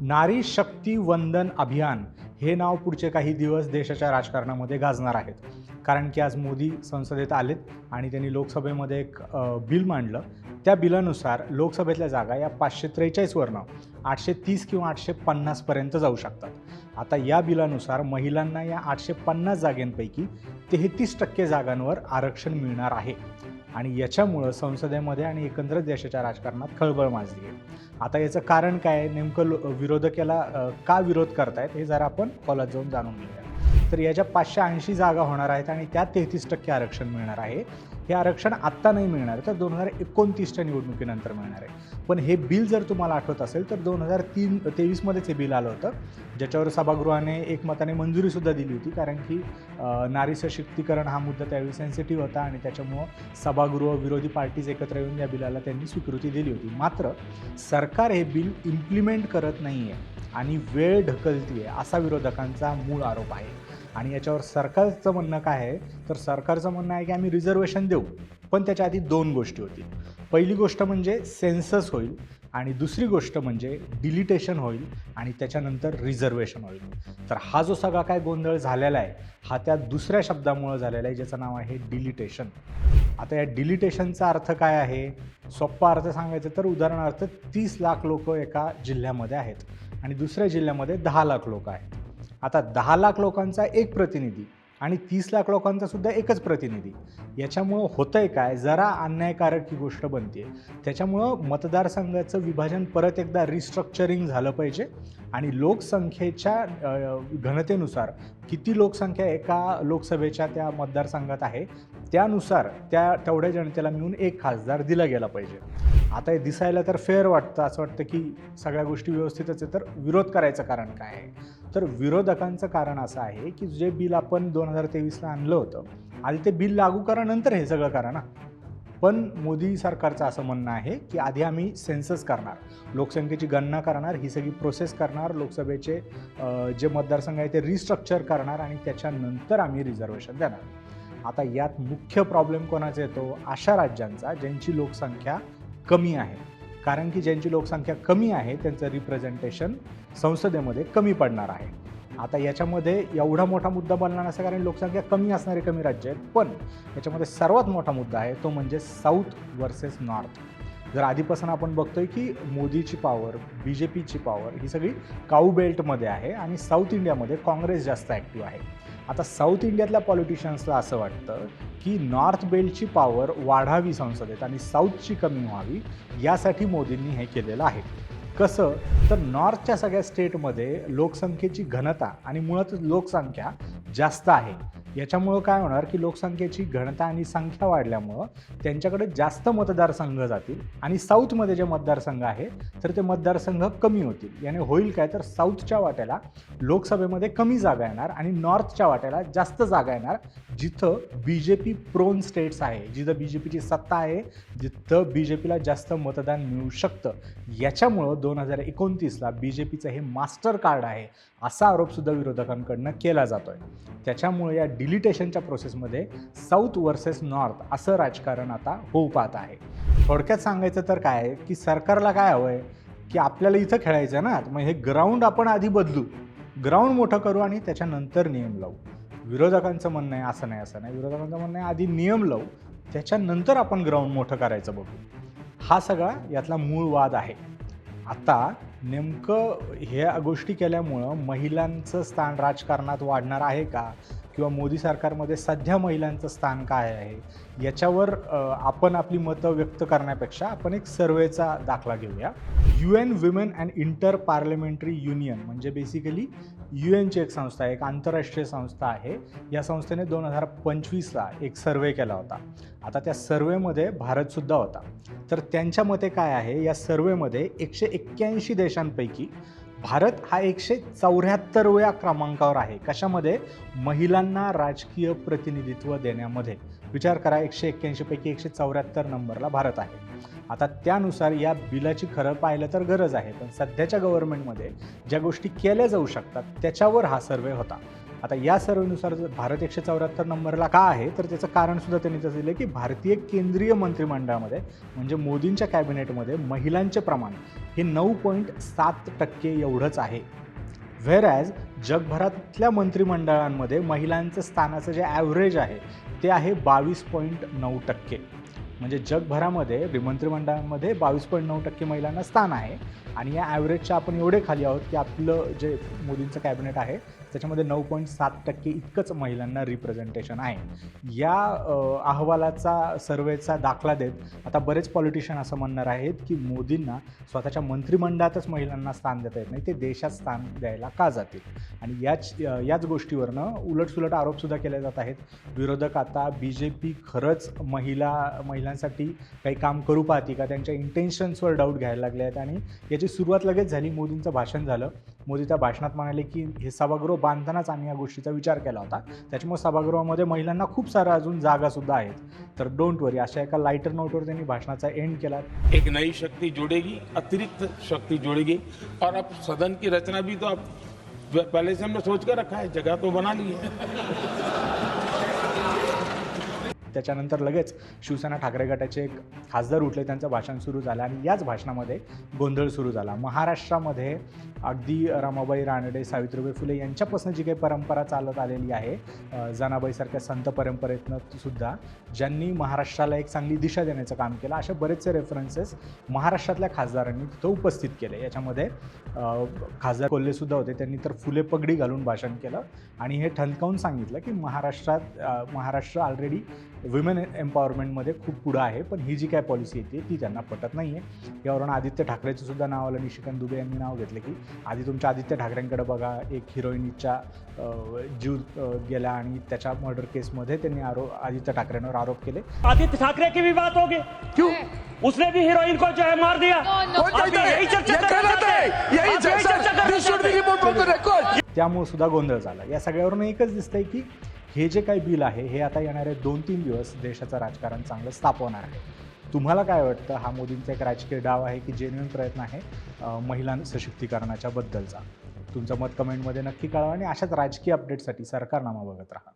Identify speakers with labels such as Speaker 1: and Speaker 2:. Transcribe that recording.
Speaker 1: नारी शक्ती वंदन अभियान हे नाव पुढचे काही दिवस देशाच्या राजकारणामध्ये गाजणार आहेत. कारण की आज मोदी संसदेत आलेत आणि त्यांनी लोकसभेमध्ये एक बिल मांडलं. त्या बिलानुसार लोकसभेतल्या जागा या 543 वरनं 830 किंवा 850 पर्यंत जाऊ शकतात. आता या बिलानुसार महिलांना या 850 जागांपैकी 33% जागांवर आरक्षण मिळणार आहे आणि याच्यामुळं संसदेमध्ये आणि एकंदरीत देशाच्या राजकारणात खळबळ माजली आहे. आता याचं कारण काय, नेमकं विरोधक याला का विरोध करतायत हे जरा आपण खोलात जाऊन जाणून घेऊया. तर याच्या 580 जागा होणार आहेत आणि त्यात 33% आरक्षण मिळणार आहे. हे आरक्षण आत्ता नाही मिळणार, तर 2029च्या निवडणुकीनंतर मिळणार आहे. पण हे बिल जर तुम्हाला आठवत असेल तर 2023मध्येच हे बिल आलं होतं, ज्याच्यावर सभागृहाने एकमताने मंजुरीसुद्धा दिली होती. कारण की नारी सशक्तीकरण हा मुद्दा त्यावेळी सेन्सिटिव्ह होता आणि त्याच्यामुळं सभागृह विरोधी पार्टीज एकत्र येऊन या बिलाला त्यांनी स्वीकृती दिली होती. मात्र सरकार हे बिल इम्प्लिमेंट करत नाही आहे आणि वेळ ढकलती आहे, असा विरोधकांचा मूळ आरोप आहे. आणि याच्यावर सरकारचं म्हणणं काय आहे, तर सरकारचं म्हणणं आहे की आम्ही रिझर्वेशन देऊ, पण त्याच्या आधी 2 गोष्टी होतील. पहिली गोष्ट म्हणजे सेन्सस होईल आणि दुसरी गोष्ट म्हणजे डिलिटेशन होईल आणि त्याच्यानंतर रिझर्वेशन होईल. तर हा जो सगळा काय गोंधळ झालेला आहे हा त्या दुसऱ्या शब्दामुळे झालेला आहे, ज्याचं नाव आहे डिलिटेशन. आता या डिलिटेशनचा अर्थ काय आहे, सोप्पा अर्थ सांगायचं तर उदाहरणार्थ 30 लाख लोक एका जिल्ह्यामध्ये आहेत आणि दुसऱ्या जिल्ह्यामध्ये 10 लाख लोक आहेत. आता 10 लाख लोकांचा एक प्रतिनिधी आणि 30 लाख लोकांचा सुद्धा एकच प्रतिनिधी, याच्यामुळं होतंय काय, जरा अन्यायकारक ही गोष्ट बनते. त्याच्यामुळं मतदारसंघाचं विभाजन परत एकदा रिस्ट्रक्चरिंग झालं पाहिजे आणि लोकसंख्येच्या घनतेनुसार किती लोकसंख्या एका लोकसभेच्या त्या मतदारसंघात आहे त्यानुसार तेवढ्या जनतेला मिळून एक खासदार दिला गेला पाहिजे. आता हे दिसायला तर फेअर वाटतं, असं वाटतं की सगळ्या गोष्टी व्यवस्थितच आहे. तर विरोध करायचं कारण काय आहे, तर विरोधकांचं कारण असं आहे की जे बिल आपण 2023ला आणलं होतं, आधी ते बिल लागू करा, नंतर हे सगळं करा ना. पण मोदी सरकारचं असं म्हणणं आहे की आधी आम्ही सेन्सस करणार, लोकसंख्येची गणना करणार, ही सगळी प्रोसेस करणार, लोकसभेचे जे मतदारसंघ आहे ते रिस्ट्रक्चर करणार आणि त्याच्यानंतर आम्ही रिझर्वेशन देणार. आता यात मुख्य प्रॉब्लेम कोणाचा येतो, अशा राज्यांचा ज्यांची लोकसंख्या कमी आहे. कारण की ज्यांची लोकसंख्या कमी आहे त्यांचं रिप्रेझेंटेशन संसदेमध्ये कमी पडणार आहे. आता याच्यामध्ये एवढा मोठा मुद्दा बनला नसता, कारण लोकसंख्या कमी असणारे कमी राज्य आहेत. पण याच्यामध्ये सर्वात मोठा मुद्दा आहे तो म्हणजे साऊथ वर्सेस नॉर्थ. जर आधीपासून आपण बघतोय की मोदीची पॉवर, BJPची पॉवर ही सगळी काऊ बेल्टमध्ये आहे आणि साऊथ इंडियामध्ये काँग्रेस जास्त ॲक्टिव्ह आहे. आता साऊथ इंडियातल्या पॉलिटिशियन्सला असं वाटतं की नॉर्थ बेल्टची पॉवर वाढावी संसदेत आणि साऊथची कमी व्हावी, यासाठी मोदींनी हे केलेलं आहे. कसं, तर नॉर्थच्या सगळ्या स्टेटमध्ये लोकसंख्येची घनता आणि मुळातच लोकसंख्या जास्त आहे. याच्यामुळं काय होणार की लोकसंख्येची घनता आणि संख्या वाढल्यामुळं त्यांच्याकडे जास्त मतदारसंघ जातील आणि साऊथमध्ये जे मतदारसंघ आहे तर ते मतदारसंघ कमी होतील. याने होईल काय, तर साऊथच्या वाट्याला लोकसभेमध्ये कमी जागा येणार आणि नॉर्थच्या वाट्याला जास्त जागा येणार, जिथं BJP प्रोन स्टेट्स आहे, जिथं BJPची सत्ता आहे, जिथं BJPला जास्त मतदान मिळू शकतं. याच्यामुळं 2029ला BJPचं हे मास्टर कार्ड आहे असा आरोपसुद्धा विरोधकांकडनं केला जातोय. त्याच्यामुळे या डिलिटेशनच्या प्रोसेसमध्ये साऊथ वर्सेस नॉर्थ असं राजकारण आता होऊ पाहत आहे. थोडक्यात सांगायचं तर काय आहे की सरकारला काय हवं आहे की आपल्याला इथं खेळायचं आहे ना, मग हे ग्राउंड आपण आधी बदलू, ग्राउंड मोठं करू आणि त्याच्यानंतर नियम लावू. विरोधकांचं म्हणणं आहे असं नाही. विरोधकांचं म्हणणं आहे आधी नियम लावू, त्याच्यानंतर आपण ग्राउंड मोठं करायचं बघू. हा सगळा यातला मूळ वाद आहे. आता नेमकं ह्या गोष्टी केल्यामुळं महिलांचं स्थान राजकारणात वाढणार आहे का, किंवा मोदी सरकारमध्ये सध्या महिलांचं स्थान काय आहे, याच्यावर आपण आपली मतं व्यक्त करण्यापेक्षा आपण एक सर्वेचा दाखला घेऊया. UN women and inter parliamentary union म्हणजे बेसिकली UNची एक संस्था आहे, एक आंतरराष्ट्रीय संस्था आहे. या संस्थेने 2025ला एक सर्वे केला होता. आता त्या सर्वेमध्ये भारतसुद्धा होता. तर त्यांच्या मते काय आहे, या सर्वेमध्ये 181 देशांपैकी भारत हा 174व्या क्रमांकावर आहे. कशामध्ये, महिलांना राजकीय प्रतिनिधित्व देण्यामध्ये. विचार करा, 181 पैकी 174 नंबरला भारत आहे. आता त्यानुसार या बिलाची खरं पाहिलं तर गरज आहे, पण सध्याच्या गव्हर्नमेंटमध्ये ज्या गोष्टी केल्या जाऊ शकतात त्याच्यावर हा सर्वे होता. आता या सर्वेनुसार भारत 174 नंबरला का आहे, तर त्याचं कारणसुद्धा त्यांनी तसं दिलं की भारतीय केंद्रीय मंत्रिमंडळामध्ये म्हणजे मोदींच्या कॅबिनेटमध्ये महिलांचे प्रमाण हे 9.7% एवढंच आहे. व्हेरॅज जगभरातल्या मंत्रिमंडळांमध्ये महिलांचं स्थानाचं जे ॲव्हरेज आहे ते आहे 22.9%. म्हणजे जगभरामध्ये मंत्रिमंडळांमध्ये 22.9% महिलांना स्थान आहे आणि या ॲव्हरेजच्या आपण एवढे खाली आहोत की आपलं जे मोदींचं कॅबिनेट आहे त्याच्यामध्ये 9.7% इतकंच महिलांना रिप्रेझेंटेशन आहे. या अहवालाचा सर्वेचा दाखला देत आता बरेच पॉलिटिशियन असं म्हणणार आहेत की मोदींना स्वतःच्या मंत्रिमंडळातच महिलांना स्थान देता येत नाही, ते देशात स्थान द्यायला का जातील. आणि याच गोष्टीवरनं उलटसुलट आरोपसुद्धा केले जात आहेत. विरोधक आता BJP खरंच महिलांसाठी काही काम करू पाहते का, त्यांच्या इंटेन्शन्सवर डाऊट घ्यायला लागले आहेत. आणि याची सुरुवात लगेच झाली. मोदींचं भाषण झालं. मोदी त्या भाषणात म्हणाले की हे सभागृह बांधतानाच आम्ही या गोष्टीचा विचार केला होता, त्याच्यामुळे सभागृहामध्ये महिलांना खूप साऱ्या अजून जागासुद्धा आहेत, तर डोंट वरी, अशा एका लाईटर नोटवर त्यांनी भाषणाचा एंड केला.
Speaker 2: एक नई शक्ति जुड़ेगी, अतिरिक्त शक्ति जुड़ेगी और अब सदन की रचना भी तो अब पहले से हमने सोच कर रखा है, जगह तो बना ली है.
Speaker 1: त्याच्यानंतर लगेच शिवसेना ठाकरे गटाचे एक खासदार उठले, त्यांचं भाषण सुरू झालं आणि याच भाषणामध्ये गोंधळ सुरू झाला. महाराष्ट्रामध्ये अगदी रमाबाई रानडे, सावित्रीबाई फुले यांच्यापासून जी काही परंपरा चालत आलेली आहे, जनाबाईसारख्या संत परंपरेतनं सुद्धा ज्यांनी महाराष्ट्राला एक चांगली दिशा देण्याचं काम केलं, असे बरेचसे रेफरन्सेस महाराष्ट्रातल्या खासदारांनी तिथं उपस्थित केले. याच्यामध्ये खासदार कोल्हेसुद्धा होते. त्यांनी तर फुले पगडी घालून भाषण केलं आणि हे ठणकावून सांगितलं की महाराष्ट्र ऑलरेडी विमेन एम्पॉवरमेंटमध्ये खूप पुढं आहे, पण ही जी काय पॉलिसी येते ती त्यांना पटत नाही आहे. यावरून आदित्य ठाकरेचं सुद्धा नाव आलं. निशिकांत दुबे यांनी नाव घेतलं की आधी तुमच्या आदित्य ठाकरेंकडे बघा, एक हिरोईनच्या जीव गेला आणि त्याच्या मर्डर केसमध्ये त्यांनी आदित्य ठाकरेंवर आरोप केले.
Speaker 3: आदित्य ठाकरे की भी बात होगी क्यों? उसने भी हीरोइन को जो है मार दिया.
Speaker 1: त्यामुळे सुद्धा गोंधळ झाला. या सगळ्यावरून एकच दिसतंय की हे जे काही बिल आहे हे आता येणारे 2-3 दिवस देशाचं राजकारण चांगलं स्थापवणार आहे. तुम्हाला काय वाटतं? हा मोदींचा एक राजकीय डाव आहे की जेन्युइन प्रयत्न आहे महिला सशक्तीकरणाच्या बद्दलचा? तुमचं मत कमेंटमध्ये नक्की कळवा आणि अशाच राजकीय अपडेटसाठी सरकारनामा बघत राहा.